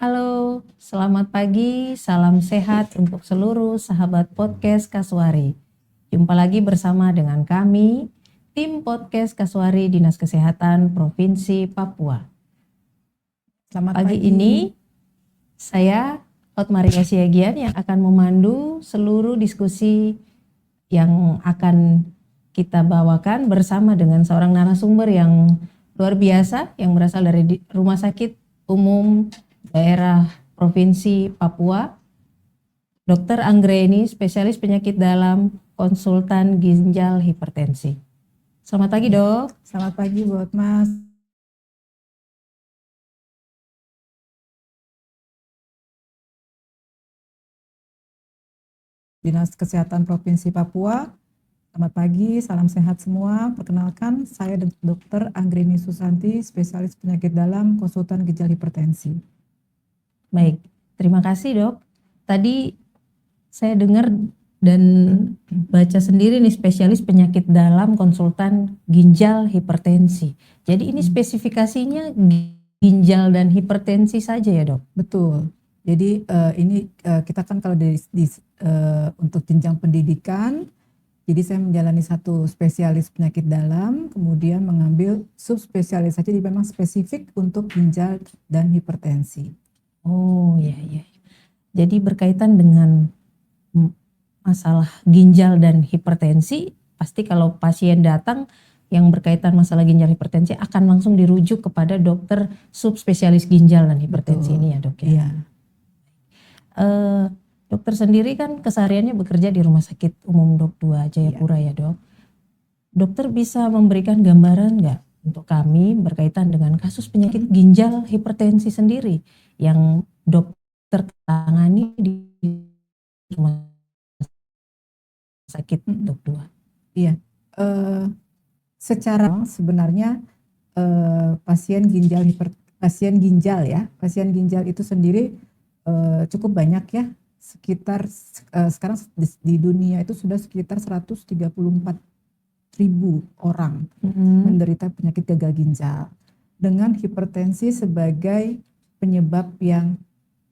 Halo, selamat pagi, salam sehat untuk seluruh sahabat podcast Kasuari. Jumpa lagi bersama dengan kami, tim podcast Kasuari Dinas Kesehatan Provinsi Papua. Selamat Pagi pagi. ini, saya Otmaria Siagian yang akan memandu seluruh diskusi yang akan kita bawakan bersama dengan seorang narasumber yang luar biasa yang berasal dari Rumah Sakit Umum Daerah Provinsi Papua, Dr. Anggreni, spesialis penyakit dalam, konsultan ginjal hipertensi. Selamat pagi, Dok. Selamat pagi buat Mas. Dinas Kesehatan Provinsi Papua. Selamat pagi, salam sehat semua. Perkenalkan, saya Dr. Anggreni Susanti, spesialis penyakit dalam, konsultan ginjal hipertensi. Baik, terima kasih, Dok. Tadi saya dengar dan baca sendiri nih spesialis penyakit dalam, konsultan ginjal hipertensi. Jadi ini spesifikasinya ginjal dan hipertensi saja ya, Dok? Betul. Jadi kita kan kalau untuk jenjang pendidikan, jadi saya menjalani satu spesialis penyakit dalam, kemudian mengambil subspesialis saja, jadi memang spesifik untuk ginjal dan hipertensi. Oh iya. Jadi berkaitan dengan masalah ginjal dan hipertensi, pasti kalau pasien datang yang berkaitan masalah ginjal hipertensi akan langsung dirujuk kepada dokter subspesialis ginjal dan hipertensi. Betul. Ini ya, Dok ya. Iya. Dokter sendiri kan kesehariannya bekerja di Rumah Sakit Umum Dok 2 Jayapura ya, Dok. Dokter bisa memberikan gambaran nggak untuk kami berkaitan dengan kasus penyakit ginjal hipertensi sendiri yang dokter tangani di Rumah Sakit Dok 2? Iya. Secara sebenarnya pasien ginjal itu sendiri cukup banyak ya. Sekitar sekarang di dunia itu sudah sekitar 134.000 orang menderita penyakit gagal ginjal dengan hipertensi sebagai penyebab yang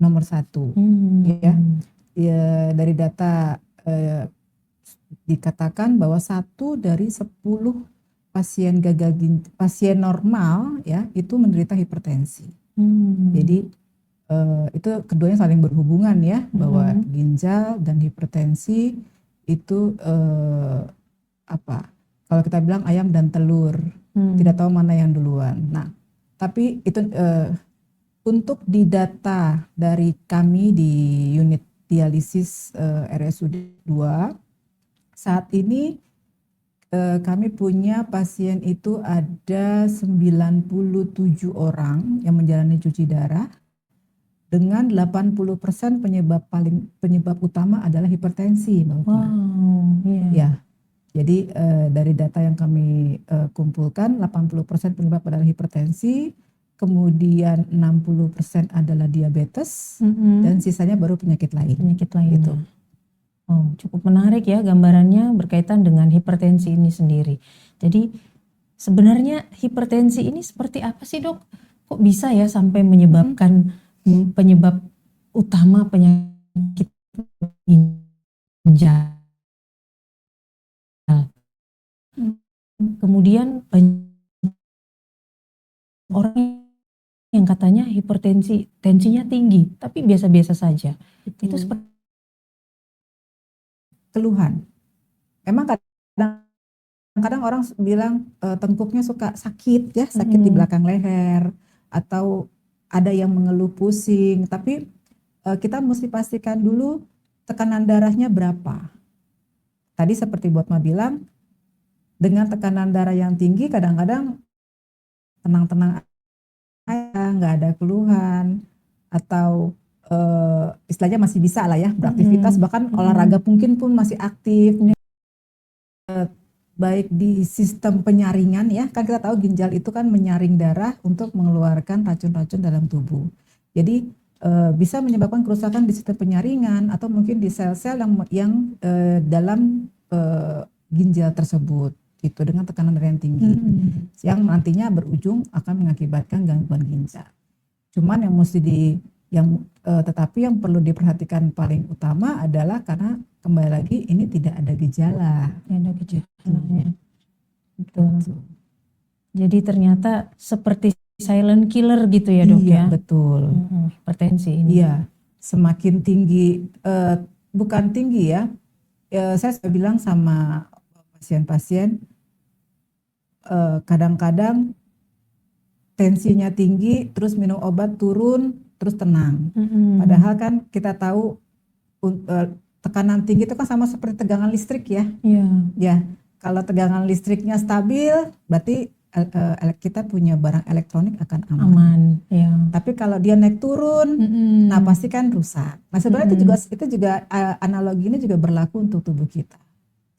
nomor 1. Ya, dari data dikatakan bahwa 1 dari 10 pasien normal ya itu menderita hipertensi. Jadi itu keduanya saling berhubungan ya, bahwa ginjal dan hipertensi itu kalau kita bilang ayam dan telur, tidak tahu mana yang duluan. Nah, tapi itu untuk di data dari kami di unit dialisis RSUD 2 saat ini kami punya pasien itu ada 97 orang yang menjalani cuci darah dengan 80% penyebab utama adalah hipertensi, Mbak Utma. Ya. Jadi dari data yang kami kumpulkan 80% penyebab adalah hipertensi, kemudian 60% adalah diabetes dan sisanya baru penyakit lain. Gitu. Oh, cukup menarik ya gambarannya berkaitan dengan hipertensi ini sendiri. Jadi sebenarnya hipertensi ini seperti apa sih, Dok? Kok bisa ya sampai menyebabkan penyebab utama penyakit ginjal? Kemudian orang yang katanya tensinya tinggi, tapi biasa-biasa saja. Itu seperti keluhan. Emang kadang-kadang orang bilang tengkuknya suka sakit ya, sakit di belakang leher, atau ada yang mengeluh pusing, tapi kita mesti pastikan dulu tekanan darahnya berapa. Tadi seperti Botma bilang, dengan tekanan darah yang tinggi kadang-kadang tenang-tenang aja, nggak ada keluhan, atau istilahnya masih bisa lah ya beraktivitas, bahkan olahraga mungkin pun masih aktif. Baik di sistem penyaringan ya, kan kita tahu ginjal itu kan menyaring darah untuk mengeluarkan racun-racun dalam tubuh. Jadi bisa menyebabkan kerusakan di sistem penyaringan atau mungkin di sel-sel yang dalam ginjal tersebut gitu, dengan tekanan darah yang tinggi yang nantinya berujung akan mengakibatkan gangguan ginjal. Cuman yang mesti Tetapi yang perlu diperhatikan paling utama adalah karena kembali lagi ini tidak ada gejala. Ada gejalanya. Betul. Jadi ternyata seperti silent killer gitu ya dok Iya, ya. betul. Hipertensi ini. Iya, semakin tinggi, bukan tinggi ya. Saya sudah bilang sama pasien-pasien, kadang-kadang tensinya tinggi, terus minum obat turun, terus tenang. Padahal kan kita tahu tekanan tinggi itu kan sama seperti tegangan listrik ya. Iya. Ya, kalau tegangan listriknya stabil, berarti kita punya barang elektronik akan aman. Aman. Ya. Tapi kalau dia naik turun, nah pasti kan rusak. Nah sebenarnya itu juga analogi ini juga berlaku untuk tubuh kita.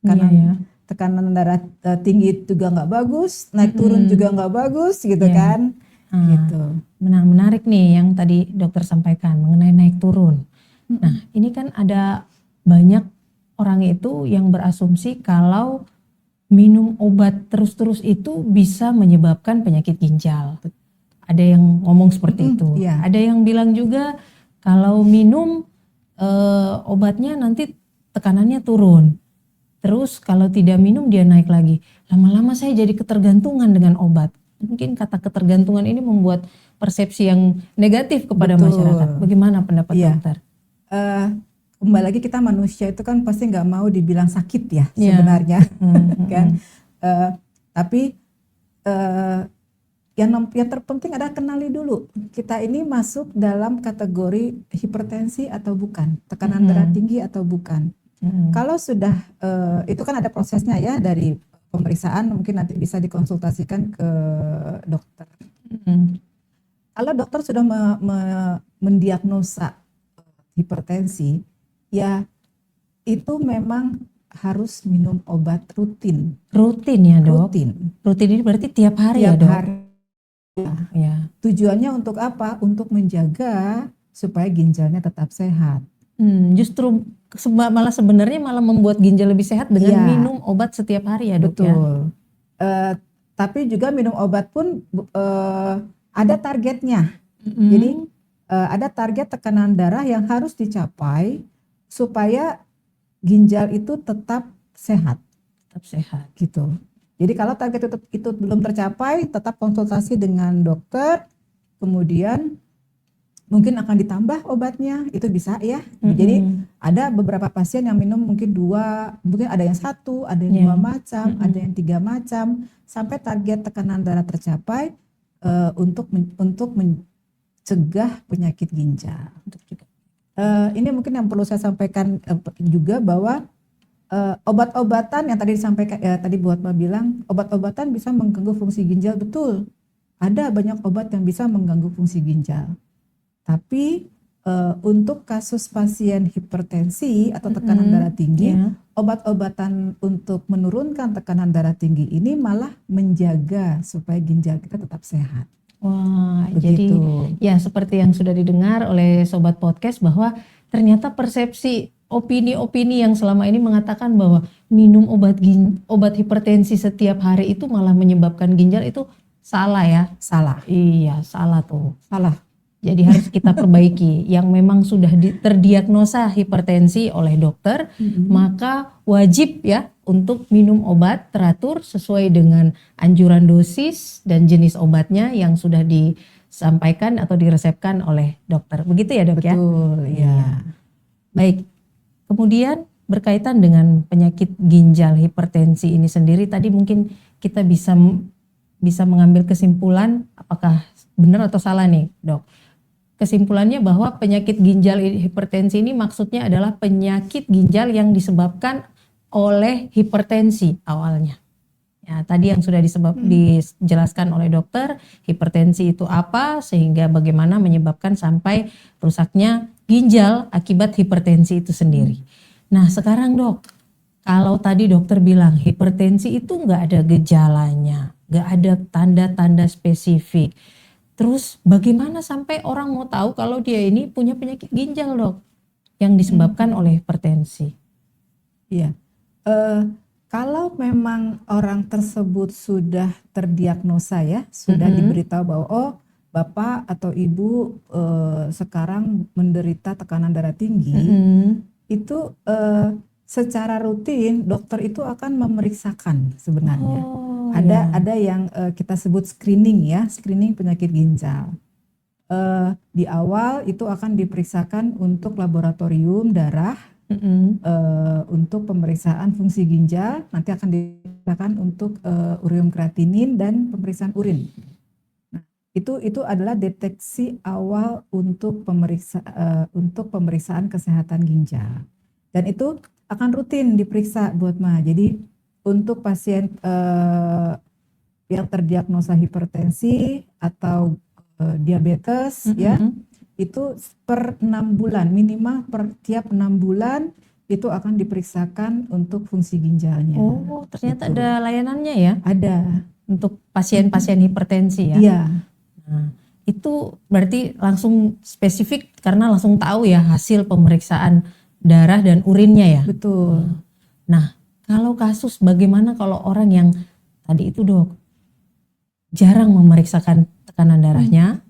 Karena tekanan darah tinggi juga nggak bagus, naik turun juga nggak bagus, gitu kan? Gitu. Menarik nih yang tadi dokter sampaikan mengenai naik turun. Nah ini kan ada banyak orang itu yang berasumsi kalau minum obat terus-terus itu bisa menyebabkan penyakit ginjal. Ada yang ngomong seperti itu. Iya. Ada yang bilang juga kalau minum obatnya nanti tekanannya turun. Terus kalau tidak minum dia naik lagi. Lama-lama saya jadi ketergantungan dengan obat. Mungkin kata ketergantungan ini membuat persepsi yang negatif kepada masyarakat. Bagaimana pendapat dokter? Kembali lagi kita manusia itu kan pasti nggak mau dibilang sakit ya sebenarnya, kan? Tapi yang terpenting adalah kenali dulu kita ini masuk dalam kategori hipertensi atau bukan, tekanan darah tinggi atau bukan. Kalau sudah itu kan ada prosesnya ya, dari pemeriksaan mungkin nanti bisa dikonsultasikan ke dokter. Kalau dokter sudah mendiagnosa hipertensi, ya itu memang harus minum obat rutin. Rutin ya dok? Rutin ini berarti tiap hari ya dok? Tiap hari. Ya. Tujuannya untuk apa? Untuk menjaga supaya ginjalnya tetap sehat. Justru malah sebenarnya malah membuat ginjal lebih sehat dengan minum obat setiap hari ya dok? Betul. Tapi juga minum obat pun ada targetnya. Jadi ada target tekanan darah yang harus dicapai supaya ginjal itu tetap sehat. Tetap sehat. Gitu. Jadi kalau target itu belum tercapai, tetap konsultasi dengan dokter, kemudian mungkin akan ditambah obatnya, itu bisa ya. Jadi ada beberapa pasien yang minum mungkin mungkin ada yang 1, ada yang 2 macam, ada yang 3 macam, sampai target tekanan darah tercapai untuk mencegah penyakit ginjal. Ini mungkin yang perlu saya sampaikan juga bahwa obat-obatan yang tadi disampaikan, tadi Bu Hotma bilang obat-obatan bisa mengganggu fungsi ginjal, betul. Ada banyak obat yang bisa mengganggu fungsi ginjal. Tapi untuk kasus pasien hipertensi atau tekanan darah tinggi, obat-obatan untuk menurunkan tekanan darah tinggi ini malah menjaga supaya ginjal kita tetap sehat. Wah, begitu. Jadi ya seperti yang sudah didengar oleh Sobat Podcast bahwa ternyata persepsi opini-opini yang selama ini mengatakan bahwa minum obat hipertensi setiap hari itu malah menyebabkan ginjal, itu salah ya? Salah. Iya, salah tuh. Salah. Jadi harus kita perbaiki. Yang memang sudah terdiagnosa hipertensi oleh dokter, maka wajib ya untuk minum obat teratur sesuai dengan anjuran dosis dan jenis obatnya yang sudah disampaikan atau diresepkan oleh dokter. Begitu ya dok ya? Betul, ya. Baik. Kemudian berkaitan dengan penyakit ginjal hipertensi ini sendiri, tadi mungkin kita bisa mengambil kesimpulan apakah benar atau salah nih dok. Kesimpulannya bahwa penyakit ginjal hipertensi ini maksudnya adalah penyakit ginjal yang disebabkan oleh hipertensi awalnya. Ya, tadi yang sudah dijelaskan oleh dokter, hipertensi itu apa, sehingga bagaimana menyebabkan sampai rusaknya ginjal akibat hipertensi itu sendiri. Nah sekarang dok, kalau tadi dokter bilang hipertensi itu nggak ada gejalanya, nggak ada tanda-tanda spesifik. Terus bagaimana sampai orang mau tahu kalau dia ini punya penyakit ginjal dok, yang disebabkan oleh hipertensi? Iya, kalau memang orang tersebut sudah terdiagnosa ya, sudah diberitahu bahwa bapak atau ibu sekarang menderita tekanan darah tinggi, itu secara rutin dokter itu akan memeriksakan sebenarnya. Oh, Ada yang kita sebut screening ya, screening penyakit ginjal. Di awal itu akan diperiksakan untuk laboratorium darah, untuk pemeriksaan fungsi ginjal, nanti akan diperiksakan untuk ureum kreatinin dan pemeriksaan urin. Nah, itu adalah deteksi awal untuk pemeriksaan kesehatan ginjal. Dan itu akan rutin diperiksa buat Ma. Jadi untuk pasien yang terdiagnosa hipertensi atau diabetes ya, itu per 6 bulan minimal, per tiap 6 bulan itu akan diperiksakan untuk fungsi ginjalnya. Oh, ternyata Gitu. ada layanannya ya Ada untuk pasien-pasien hipertensi ya. Iya. Nah, itu berarti langsung spesifik karena langsung tahu ya hasil pemeriksaan darah dan urinnya ya. Betul. Nah, kalau kasus bagaimana kalau orang yang tadi itu dok jarang memeriksakan tekanan darahnya,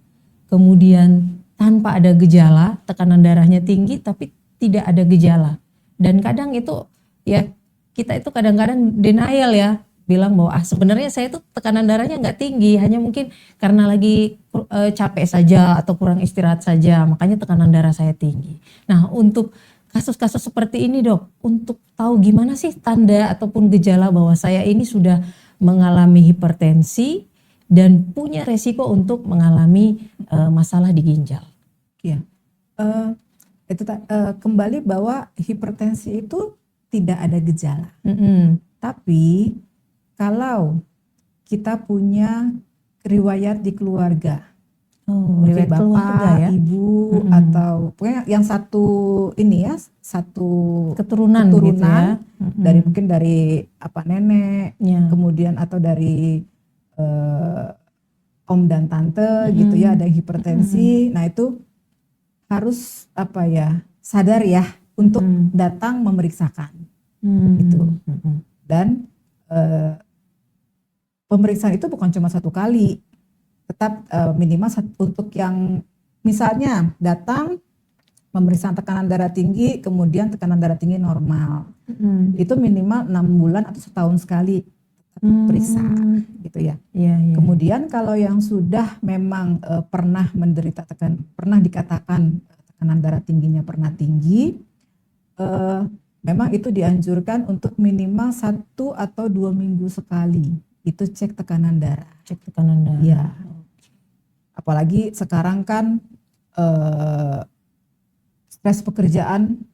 kemudian tanpa ada gejala, tekanan darahnya tinggi tapi tidak ada gejala. Dan kadang itu ya kita itu kadang-kadang denial ya, bilang bahwa sebenarnya saya itu tekanan darahnya nggak tinggi, hanya mungkin karena lagi capek saja atau kurang istirahat saja, makanya tekanan darah saya tinggi. Nah, untuk kasus-kasus seperti ini dok, untuk tahu gimana sih tanda ataupun gejala bahwa saya ini sudah mengalami hipertensi dan punya resiko untuk mengalami masalah di ginjal. Iya. Kembali bahwa hipertensi itu tidak ada gejala. Tapi kalau kita punya riwayat di keluarga, riwayat bapak, keluarga ya, ibu atau pokoknya yang satu ini ya, satu keturunan gitu ya. Dari mungkin dari apa nenek, kemudian atau dari om dan tante gitu ya, ada hipertensi. Nah, itu harus apa ya, sadar ya untuk datang memeriksakan gitu. Dan pemeriksaan itu bukan cuma satu kali, tetap minimal untuk yang misalnya datang pemeriksaan tekanan darah tinggi, kemudian tekanan darah tinggi normal, itu minimal 6 bulan atau setahun sekali periksa gitu ya. Kemudian kalau yang sudah memang pernah menderita pernah dikatakan tekanan darah tingginya pernah tinggi, memang itu dianjurkan untuk minimal 1 atau 2 minggu sekali itu cek tekanan darah. Cek tekanan darah. Ya. Apalagi sekarang kan stres pekerjaan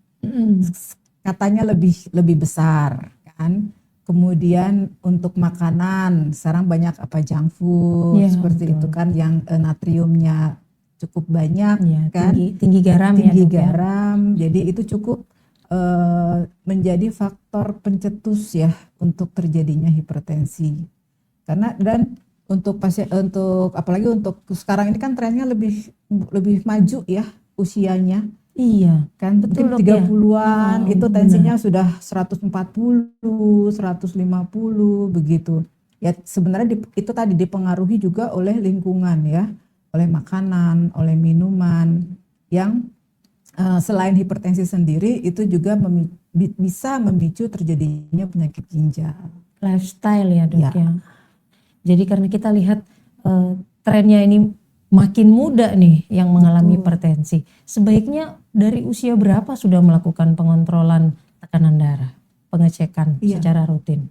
katanya lebih besar kan. Kemudian untuk makanan sekarang banyak junk food seperti itu kan, yang natriumnya cukup banyak kan, tinggi garam garam. Jadi itu cukup menjadi faktor pencetus ya untuk terjadinya hipertensi. Karena dan untuk pasien, untuk apalagi untuk sekarang ini kan trennya lebih maju ya usianya. Iya, kan mungkin 30-an itu tensinya sudah 140, 150 begitu. Ya sebenarnya itu tadi dipengaruhi juga oleh lingkungan ya, oleh makanan, oleh minuman yang selain hipertensi sendiri itu juga bisa memicu terjadinya penyakit ginjal. Lifestyle ya dok ya. Jadi karena kita lihat trennya ini makin muda nih yang mengalami hipertensi. Sebaiknya dari usia berapa sudah melakukan pengontrolan tekanan darah, pengecekan secara rutin?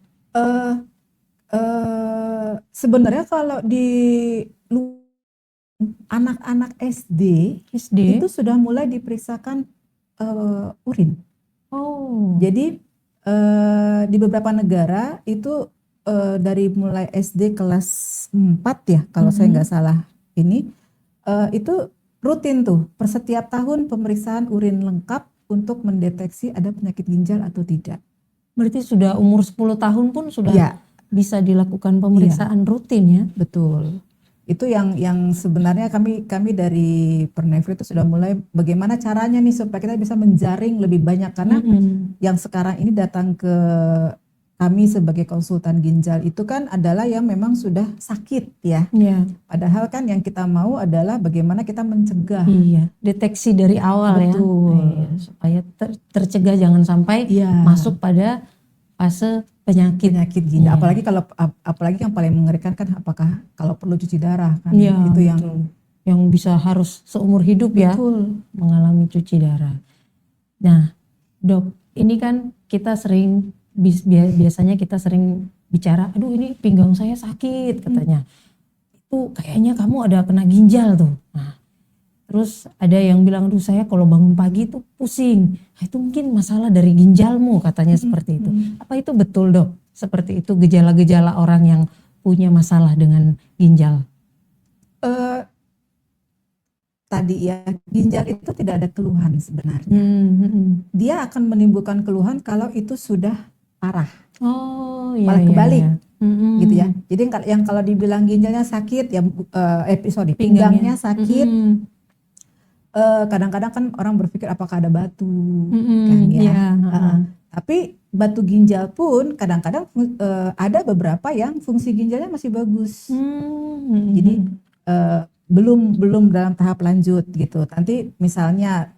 Sebenarnya kalau di anak-anak SD itu sudah mulai diperiksakan urin. Jadi di beberapa negara itu dari mulai SD kelas 4 ya kalau saya nggak salah ini itu rutin tuh per setiap tahun pemeriksaan urin lengkap untuk mendeteksi ada penyakit ginjal atau tidak. Berarti sudah umur 10 tahun pun sudah bisa dilakukan pemeriksaan rutin ya? Betul. Itu yang sebenarnya kami dari Pernefri itu sudah mulai bagaimana caranya nih supaya kita bisa menjaring lebih banyak, karena yang sekarang ini datang ke kami sebagai konsultan ginjal itu kan adalah yang memang sudah sakit ya. Iya. Padahal kan yang kita mau adalah bagaimana kita mencegah. Iya, deteksi dari awal Betul. ya. Iya, supaya tercegah jangan sampai Iya. masuk pada fase penyakit. ginjal. Iya. Apalagi yang paling mengerikan kan apakah kalau perlu cuci darah kan. Iya, itu yang betul. Yang bisa harus seumur hidup ya betul. mengalami cuci darah. Nah, Dok, ini kan kita sering biasanya kita sering bicara, aduh ini pinggang saya sakit katanya. Itu kayaknya kamu ada kena ginjal tuh. Nah, terus ada yang bilang, aduh saya kalau bangun pagi itu pusing. Nah, itu mungkin masalah dari ginjalmu katanya seperti itu. Apa itu betul, Dok? Seperti itu gejala-gejala orang yang punya masalah dengan ginjal? Tadi ya, ginjal itu tidak ada keluhan sebenarnya. Dia akan menimbulkan keluhan kalau itu sudah parah. Oh, iya, Malah kebalik. iya. Gitu ya. Jadi yang kalau dibilang ginjalnya sakit ya pinggangnya sakit. Kadang-kadang kan orang berpikir apakah ada batu kan ya. Iya, Tapi batu ginjal pun kadang-kadang ada beberapa yang fungsi ginjalnya masih bagus. Jadi belum dalam tahap lanjut gitu. Nanti misalnya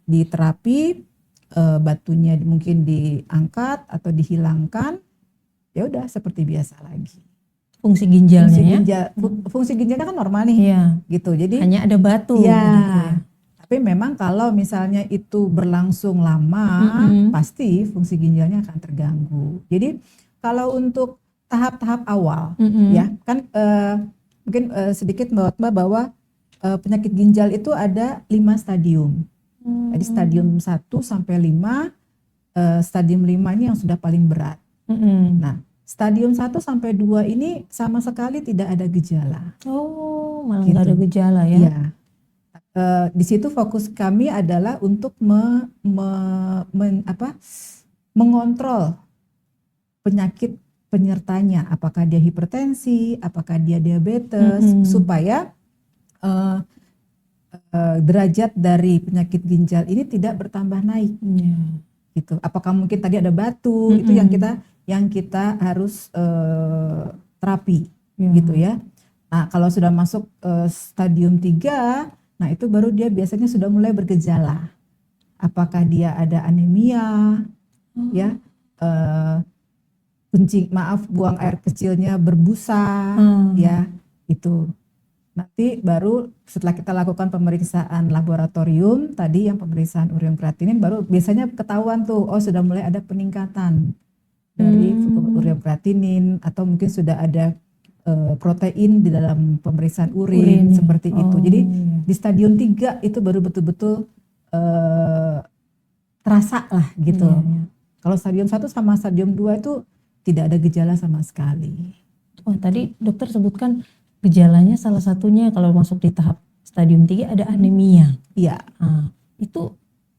di terapi batunya mungkin diangkat atau dihilangkan, ya udah seperti biasa lagi. Fungsi ginjalnya Fungsi ginjalnya kan normal nih, iya. gitu. Jadi Hanya ada batu. ya, Gitu ya. tapi memang kalau misalnya itu berlangsung lama, pasti fungsi ginjalnya akan terganggu. Jadi kalau untuk tahap-tahap awal, ya kan mungkin sedikit Mbak bahwa penyakit ginjal itu ada 5 stadium. Jadi stadium 1 sampai 5, stadium 5 ini yang sudah paling berat. Nah, stadium 1 sampai 2 ini sama sekali tidak ada gejala. Oh, malah Gitu. nggak ada gejala ya? Iya. Di situ fokus kami adalah untuk mengontrol penyakit penyertanya, apakah dia hipertensi, apakah dia diabetes, supaya derajat dari penyakit ginjal ini tidak bertambah naik. Gitu. Apakah mungkin tadi ada batu, itu yang kita harus terapi, gitu ya. Nah, kalau sudah masuk stadium 3, nah itu baru dia biasanya sudah mulai bergejala. Apakah dia ada anemia, ya, buang air kecilnya berbusa, ya, itu. Nanti baru setelah kita lakukan pemeriksaan laboratorium, tadi yang pemeriksaan ureum kreatinin, baru biasanya ketahuan tuh, oh sudah mulai ada peningkatan dari ureum kreatinin, atau mungkin sudah ada protein di dalam pemeriksaan urin seperti itu. Jadi di stadium 3 itu baru betul-betul terasa lah gitu. Kalau stadium 1 sama stadium 2 itu tidak ada gejala sama sekali. Oh, tadi dokter sebutkan gejalanya salah satunya kalau masuk di tahap stadium 3 ada anemia. Iya. Nah, itu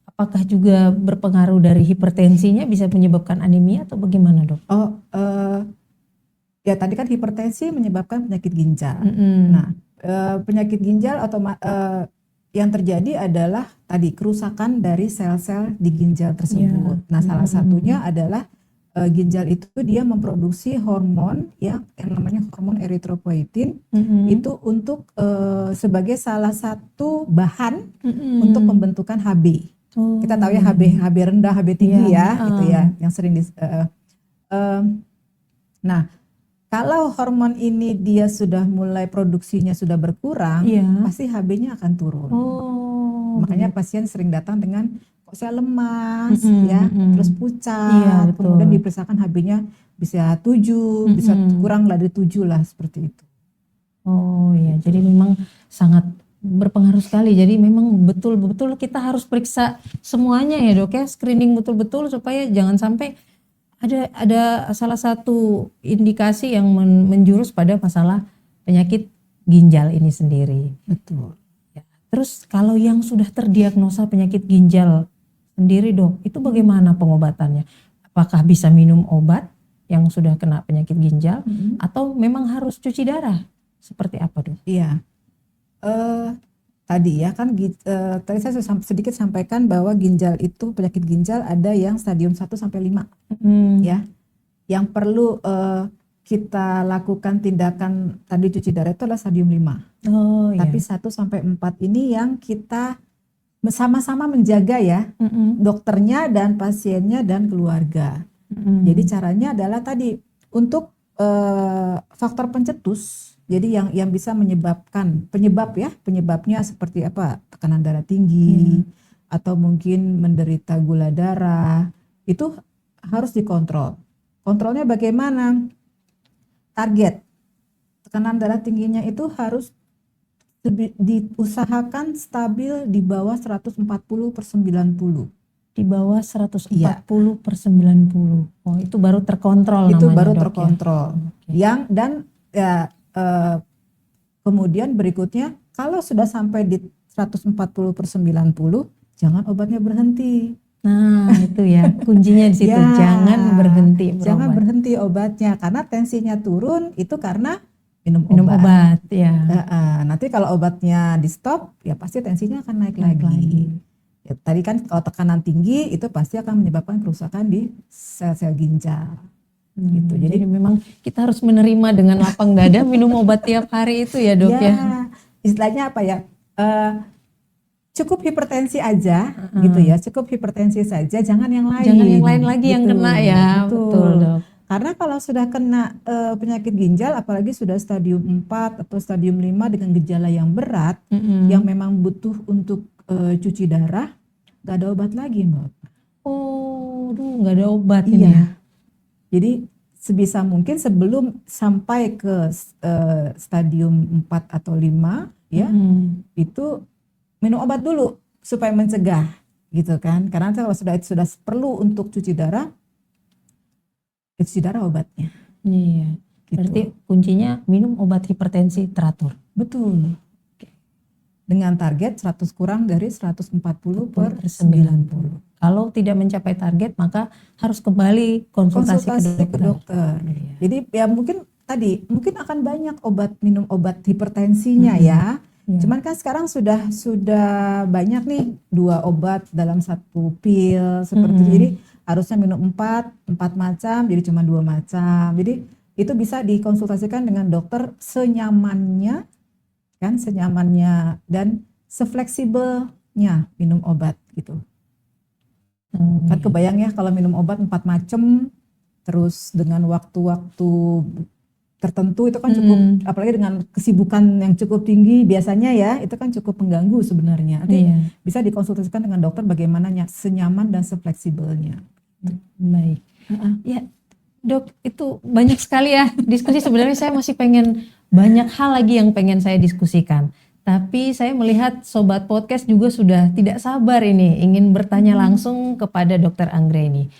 apakah juga berpengaruh dari hipertensinya bisa menyebabkan anemia atau bagaimana, Dok? Oh, ya tadi kan hipertensi menyebabkan penyakit ginjal. Nah, penyakit ginjal atau yang terjadi adalah tadi kerusakan dari sel-sel di ginjal tersebut. Nah, salah satunya adalah ginjal itu dia memproduksi hormon yang namanya hormon eritropoietin, itu untuk sebagai salah satu bahan untuk pembentukan HB. Kita tahu ya HB rendah, HB tinggi ya, gitu ya, yang sering nah, kalau hormon ini dia sudah mulai produksinya sudah berkurang, pasti HB-nya akan turun. Makanya pasien sering datang dengan kok saya lemas, ya, terus pucat, kemudian diperiksakan HB-nya bisa 7, bisa kurang dari 7 lah, seperti itu. Oh iya, jadi memang sangat berpengaruh sekali. Jadi memang betul-betul kita harus periksa semuanya ya, Dok ya, screening betul-betul supaya jangan sampai ada salah satu indikasi yang menjurus pada masalah penyakit ginjal ini sendiri. Betul. Ya. Terus kalau yang sudah terdiagnosa penyakit ginjal sendiri, Dok, itu bagaimana pengobatannya? Apakah bisa minum obat yang sudah kena penyakit ginjal atau memang harus cuci darah? Seperti apa, Dok? Iya. Tadi ya kan tadi saya sedikit sampaikan bahwa ginjal itu penyakit ginjal ada yang stadium 1 sampai 5. Ya. yang perlu kita lakukan tindakan tadi cuci darah itu adalah stadium 5. Oh Tapi iya. 1 sampai 4 ini yang kita sama-sama menjaga ya, dokternya dan pasiennya dan keluarga. Jadi caranya adalah tadi untuk faktor pencetus. Jadi yang bisa menyebabkan penyebabnya seperti apa? Tekanan darah tinggi atau mungkin menderita gula darah, itu harus dikontrol. Kontrolnya bagaimana? Target tekanan darah tingginya itu harus diusahakan stabil di bawah 140/90. Di bawah 140/90. Oh, itu baru terkontrol Itu namanya, baru Dok, terkontrol. ya? Kemudian berikutnya kalau sudah sampai di 140/90, jangan obatnya berhenti. Nah, itu ya kuncinya di situ. Ya, Jangan berhenti berobat. jangan berhenti obatnya karena tensinya turun itu karena minum obat ya. Nanti kalau obatnya di stop ya pasti tensinya akan naik lagi. Ya, tadi kan kalau tekanan tinggi itu pasti akan menyebabkan kerusakan di sel-sel ginjal. Gitu. Jadi memang kita harus menerima dengan lapang dada minum obat tiap hari itu ya, Dok ya. Istilahnya apa ya? Cukup hipertensi aja gitu ya. Cukup hipertensi saja, jangan yang lain. Jangan yang lain lagi gitu. yang kena ya. Betul, Dok. Karena kalau sudah kena penyakit ginjal, apalagi sudah stadium 4 atau stadium 5 dengan gejala yang berat, yang memang butuh untuk cuci darah, gak ada obat lagi, Mbak. Oh, gak ada obat ini ya. Jadi sebisa mungkin sebelum sampai ke stadium 4 atau 5 ya, itu minum obat dulu supaya mencegah gitu kan. Karena kalau sudah perlu untuk cuci darah obatnya. Iya. Gitu. Berarti kuncinya minum obat hipertensi teratur. Betul. Dengan target 100 kurang dari 140/90. Kalau tidak mencapai target maka harus kembali konsultasi ke dokter. Iya. Jadi ya mungkin akan banyak minum obat hipertensinya ya. Cuman kan sekarang sudah banyak nih 2 obat dalam 1 pil seperti itu. Jadi harusnya minum 4 macam jadi cuma 2 macam. Jadi itu bisa dikonsultasikan dengan dokter senyamannya dan sefleksibelnya minum obat gitu. Kan kebayang ya kalau minum obat 4 macam terus dengan waktu-waktu tertentu itu kan cukup, apalagi dengan kesibukan yang cukup tinggi biasanya ya, itu kan cukup mengganggu sebenarnya. Nanti bisa dikonsultasikan dengan dokter bagaimana senyaman dan sefleksibelnya. Baik. Ya, Dok, itu banyak sekali ya diskusi. Sebenarnya saya masih pengen banyak hal lagi yang pengen saya diskusikan. Tapi saya melihat Sobat Podcast juga sudah tidak sabar ini ingin bertanya langsung kepada Dr. Anggreni.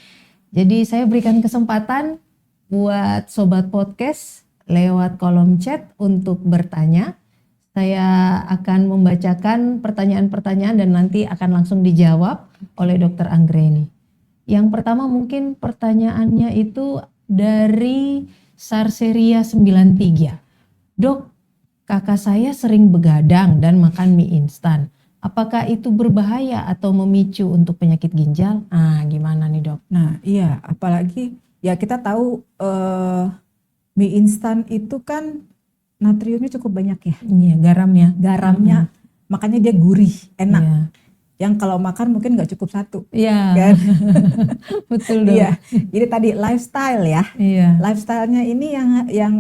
Jadi saya berikan kesempatan buat Sobat Podcast lewat kolom chat untuk bertanya. Saya akan membacakan pertanyaan-pertanyaan dan nanti akan langsung dijawab oleh Dr. Anggreni. Yang pertama mungkin pertanyaannya itu dari Sarseria 93. Dok, kakak saya sering begadang dan makan mie instan. Apakah itu berbahaya atau memicu untuk penyakit ginjal? Gimana nih, Dok? Nah iya, apalagi ya kita tahu mie instan itu kan natriumnya cukup banyak ya. Iya, garamnya. Makanya dia gurih, enak. Iya. Yang kalau makan mungkin nggak cukup 1. Iya. Kan? Betul dong. Iya. Jadi tadi lifestyle ya. Iya. Lifestyle-nya ini yang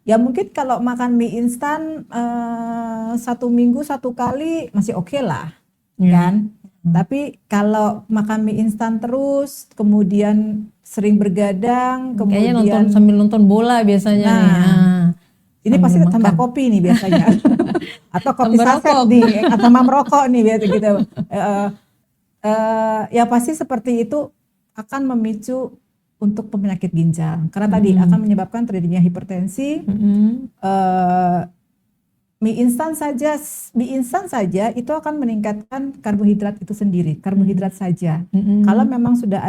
ya mungkin kalau makan mie instan 1 minggu 1 kali masih oke lah, kan? Tapi kalau makan mie instan terus, kemudian sering begadang, kemudian kayaknya sambil nonton bola biasanya. Ini pasti tambah kopi nih biasanya, atau kopi saset nih, atau merokok nih biasa gitu. Ya pasti seperti itu akan memicu untuk penyakit ginjal, karena tadi akan menyebabkan terjadinya hipertensi. Mie instan saja itu akan meningkatkan karbohidrat itu sendiri, karbohidrat saja. Kalau memang sudah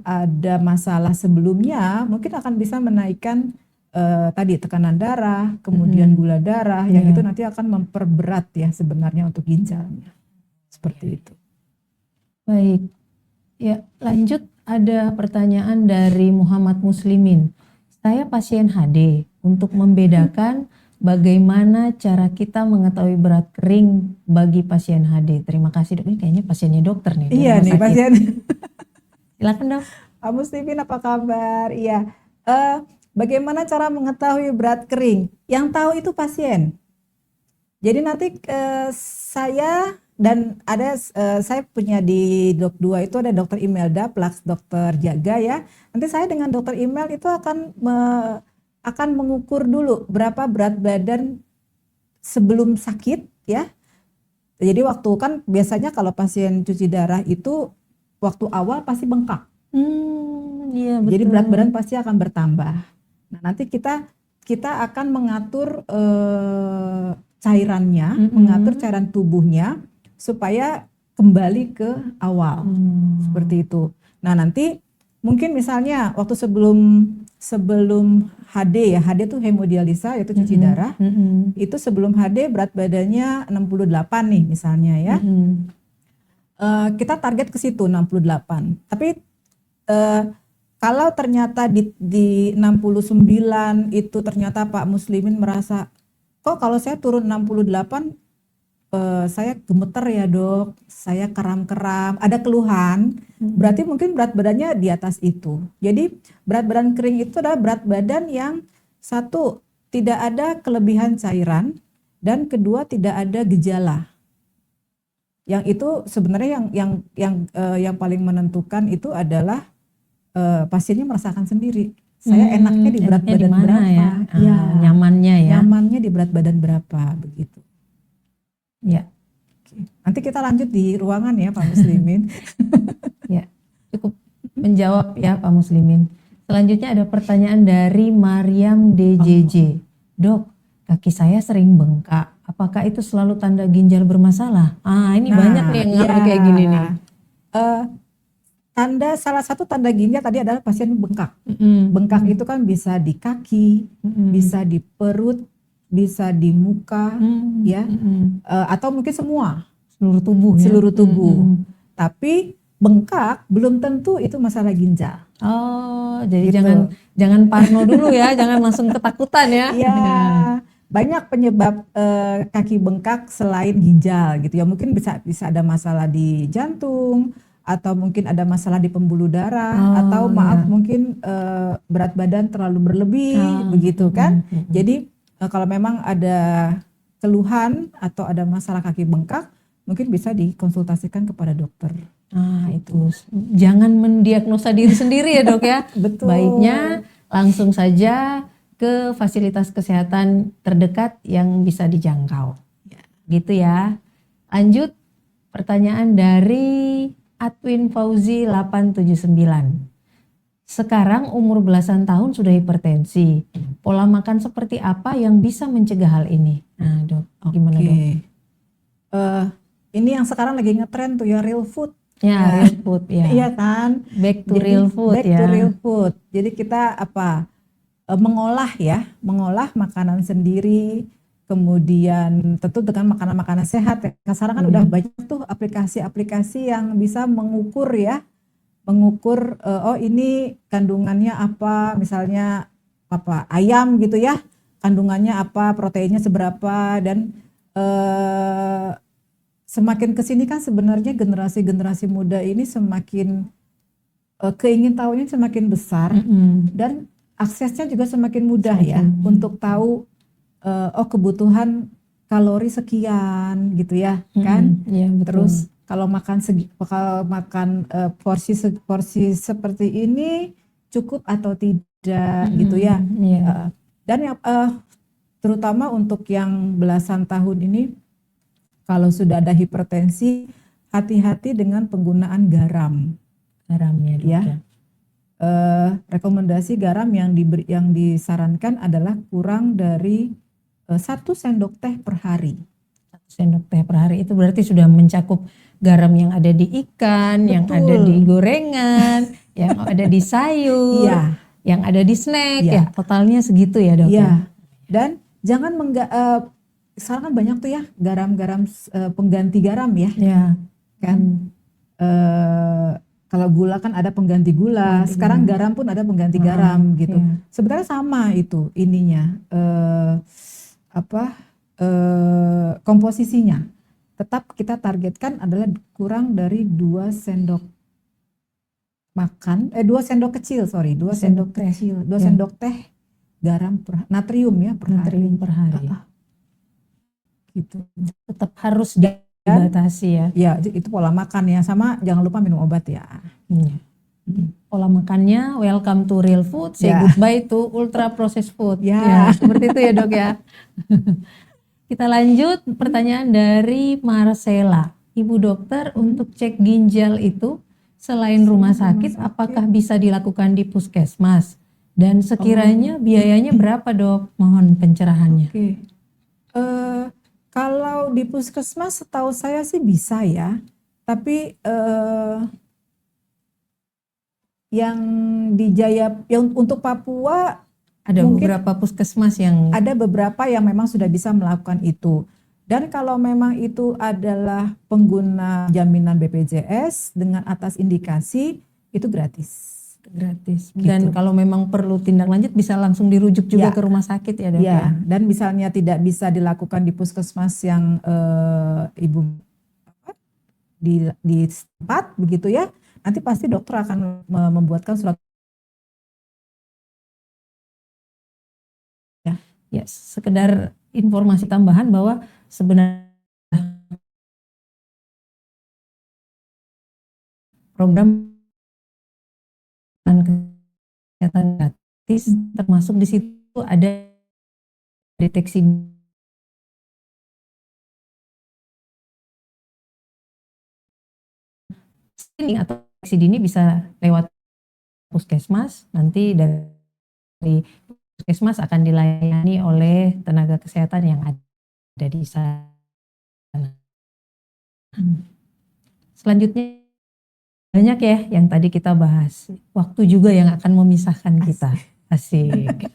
ada masalah sebelumnya, mungkin akan bisa menaikkan tadi tekanan darah, kemudian gula darah, yang itu nanti akan memperberat ya sebenarnya untuk ginjalnya. Seperti itu. Baik. Ya, lanjut ada pertanyaan dari Muhammad Muslimin. Saya pasien HD. Untuk membedakan bagaimana cara kita mengetahui berat kering bagi pasien HD. Terima kasih dok. Ini kayaknya pasiennya dokter nih. Di Iya rumah nih sakit. pasien. Silakan dok. Pak Muslimin apa kabar? Iya. Bagaimana cara mengetahui berat kering? Yang tahu itu pasien. Jadi nanti saya dan ada saya punya di Dok 2 itu ada Dokter Imelda plus Dokter Jaga ya. Nanti saya dengan Dokter Imel itu akan mengukur dulu berapa berat badan sebelum sakit ya. Jadi waktu kan biasanya kalau pasien cuci darah itu waktu awal pasti bengkak. Iya betul. Jadi berat badan pasti akan bertambah. Nah, nanti kita akan mengatur cairannya, mengatur cairan tubuhnya supaya kembali ke awal. Seperti itu. Nah, nanti mungkin misalnya waktu sebelum HD ya, HD itu hemodialisa yaitu cuci darah. Itu sebelum HD berat badannya 68 nih misalnya ya. Kita target ke situ 68. Tapi kalau ternyata di 69 itu ternyata Pak Muslimin merasa kok kalau saya turun 68 saya gemeter ya dok, saya kram-kram, ada keluhan, berarti mungkin berat badannya di atas itu. Jadi berat badan kering itu adalah berat badan yang satu tidak ada kelebihan cairan dan kedua tidak ada gejala. Yang itu sebenarnya yang paling menentukan itu adalah pasiennya merasakan sendiri. Saya enaknya di berat badan berapa? Ya, nyamannya ya. Nyamannya di berat badan berapa begitu. Ya. Nanti kita lanjut di ruangan ya Pak Muslimin. Ya, cukup menjawab ya Pak Muslimin. Selanjutnya ada pertanyaan dari Mariam DJJ. Dok, kaki saya sering bengkak. Apakah itu selalu tanda ginjal bermasalah? Ini banyak nih yang ngarep kayak gini nih. Salah satu tanda ginjal tadi adalah pasien bengkak. Bengkak itu kan bisa di kaki, bisa di perut, bisa di muka, ya, atau mungkin seluruh tubuh. Seluruh tubuh. Tapi bengkak belum tentu itu masalah ginjal. Oh, jadi gitu. jangan parno dulu ya, jangan langsung ketakutan ya. Iya. Banyak penyebab kaki bengkak selain ginjal gitu ya. Mungkin bisa ada masalah di jantung, atau mungkin ada masalah di pembuluh darah, atau mungkin berat badan terlalu berlebih, begitu kan. Jadi kalau memang ada keluhan atau ada masalah kaki bengkak, mungkin bisa dikonsultasikan kepada dokter. Itu jangan mendiagnosa diri sendiri ya dok ya. Betul. Baiknya langsung saja ke fasilitas kesehatan terdekat yang bisa dijangkau. Gitu ya. Lanjut pertanyaan dari Atwin Fauzi 879. Sekarang umur belasan tahun sudah hipertensi. Pola makan seperti apa yang bisa mencegah hal ini? Nah dok, gimana dok? Ini yang sekarang lagi ngetren tuh ya, real food. Ya, real food ya. Iya kan? Back to real food back ya. to real food. Jadi kita mengolah makanan sendiri. Kemudian tentu dengan makanan-makanan sehat. Sekarang kan udah banyak tuh aplikasi-aplikasi yang bisa mengukur ini kandungannya apa, misalnya ayam gitu ya, kandungannya apa, proteinnya seberapa, dan semakin kesini kan sebenarnya generasi muda ini semakin keingintahuannya semakin besar dan aksesnya juga semakin mudah ya untuk tahu kebutuhan kalori sekian gitu ya kan. Ya, terus kalau makan porsi seperti ini cukup atau tidak gitu ya. Dan yang terutama untuk yang belasan tahun ini kalau sudah ada hipertensi, hati-hati dengan penggunaan garamnya ya. Rekomendasi garam yang disarankan adalah kurang dari 1 sendok teh per hari. 1 sendok teh per hari itu berarti sudah mencakup garam yang ada di ikan, Betul. yang ada di gorengan, yang ada di sayur, yang ada di snack ya. Totalnya segitu ya dok. Iya. Dan jangan sekarang kan banyak tuh ya garam-garam pengganti garam ya. Iya. Kan Kalau gula kan ada pengganti gula, Pengganti sekarang gula. garam pun ada pengganti garam gitu. Iya. Sebenarnya sama itu ininya, komposisinya. Tetap kita targetkan adalah kurang dari 2 sendok makan, 2 sendok kecil, 2 sendok teh. kecil, 2 Ya. sendok teh garam natrium ya per hari. Natrium per hari. Gitu. Tetap harus Dan dibatasi ya. ya itu pola makan ya, sama jangan lupa minum obat ya. Iya. Pola makannya welcome to real food, say Ya. goodbye to ultra processed food. Ya. Seperti itu ya dok ya. Kita lanjut pertanyaan dari Marcella. Ibu dokter, untuk cek ginjal itu selain rumah sakit, apakah bisa dilakukan di puskesmas? Dan sekiranya biayanya berapa dok? Mohon pencerahannya. Oke. Kalau di puskesmas setahu saya sih bisa ya. Tapi yang di yang untuk Papua Ada mungkin beberapa puskesmas yang ada beberapa yang memang sudah bisa melakukan itu. Dan kalau memang itu adalah pengguna jaminan BPJS dengan atas indikasi, itu gratis. gratis. Gitu. Dan kalau memang perlu tindak lanjut bisa langsung dirujuk juga Ya. ke rumah sakit ya dok Ya, ya. dan misalnya tidak bisa dilakukan di puskesmas yang ibu di tempat begitu ya, nanti pasti dokter akan membuatkan surat. Ya, sekedar informasi tambahan bahwa sebenarnya program kesehatan gratis termasuk di situ ada deteksi dini atau deteksi dini bisa lewat puskesmas, nanti dari puskesmas akan dilayani oleh tenaga kesehatan yang ada di sana. Selanjutnya banyak ya yang tadi kita bahas. Waktu juga yang akan memisahkan kita. Asik.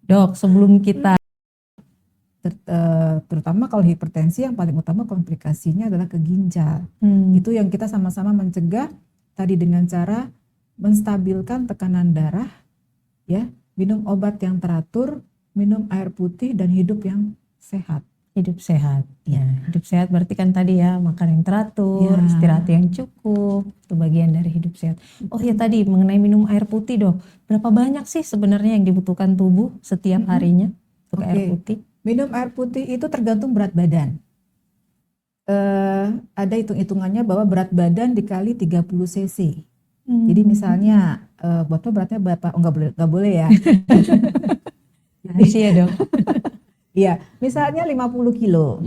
Dok, sebelum kita Terutama kalau hipertensi yang paling utama komplikasinya adalah ke ginjal. Itu yang kita sama-sama mencegah tadi dengan cara menstabilkan tekanan darah, ya, minum obat yang teratur, minum air putih dan hidup yang sehat. hidup sehat. Ya. Hidup sehat berarti kan tadi ya makan yang teratur, Ya. istirahat yang cukup, itu bagian dari hidup sehat. Oh ya tadi mengenai minum air putih dok, berapa banyak sih sebenarnya yang dibutuhkan tubuh setiap harinya untuk air Oke. putih? Minum air putih itu tergantung berat badan. Ada hitung-hitungannya bahwa berat badan dikali 30 cc. Jadi misalnya Bapak beratnya berapa? Oh nggak boleh ya. Iya dok. Iya, misalnya 50 kilo.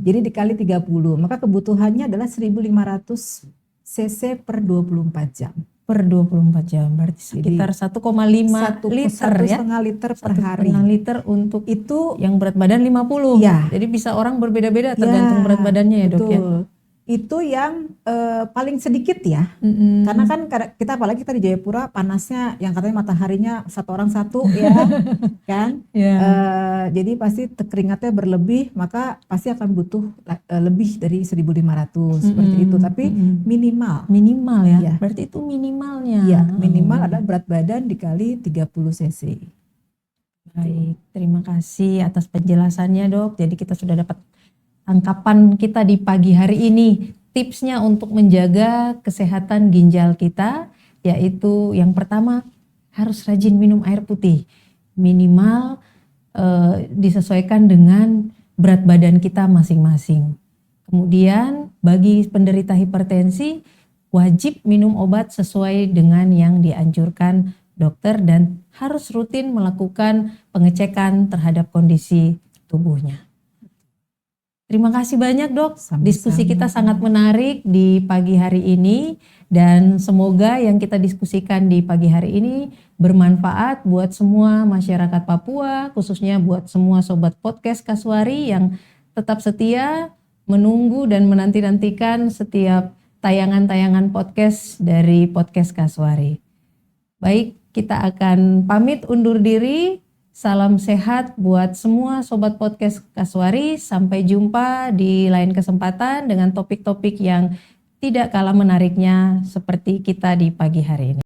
Jadi dikali 30, maka kebutuhannya adalah 1.500 cc per 24 jam. Per 24 jam berarti sekitar 1,5 liter ya. 1,5 liter per hari. 1,5 liter untuk Itu yang berat badan 50. Ya. Jadi bisa orang berbeda-beda tergantung berat badannya ya dok ya. betul. Itu yang paling sedikit ya. Karena kan kita apalagi kita di Jayapura panasnya yang katanya mataharinya satu orang satu ya kan. Jadi pasti keringatnya berlebih, maka pasti akan butuh lebih dari 1.500 seperti itu. Tapi Minimal ya. Ya. Berarti itu minimalnya. ya minimal adalah berat badan dikali 30 cc. Baik, terima kasih atas penjelasannya dok. Jadi kita sudah dapat tangkapan kita di pagi hari ini. Tipsnya untuk menjaga kesehatan ginjal kita, yaitu yang pertama harus rajin minum air putih. Minimal disesuaikan dengan berat badan kita masing-masing. Kemudian bagi penderita hipertensi wajib minum obat sesuai dengan yang dianjurkan dokter dan harus rutin melakukan pengecekan terhadap kondisi tubuhnya. Terima kasih banyak dok, Sama-sama. diskusi kita sangat menarik di pagi hari ini dan semoga yang kita diskusikan di pagi hari ini bermanfaat buat semua masyarakat Papua, khususnya buat semua sobat podcast Kasuari yang tetap setia menunggu dan menanti-nantikan setiap tayangan-tayangan podcast dari podcast Kasuari. Baik, kita akan pamit undur diri. Salam sehat buat semua sobat podcast Kasuari. Sampai jumpa di lain kesempatan dengan topik-topik yang tidak kalah menariknya seperti kita di pagi hari ini.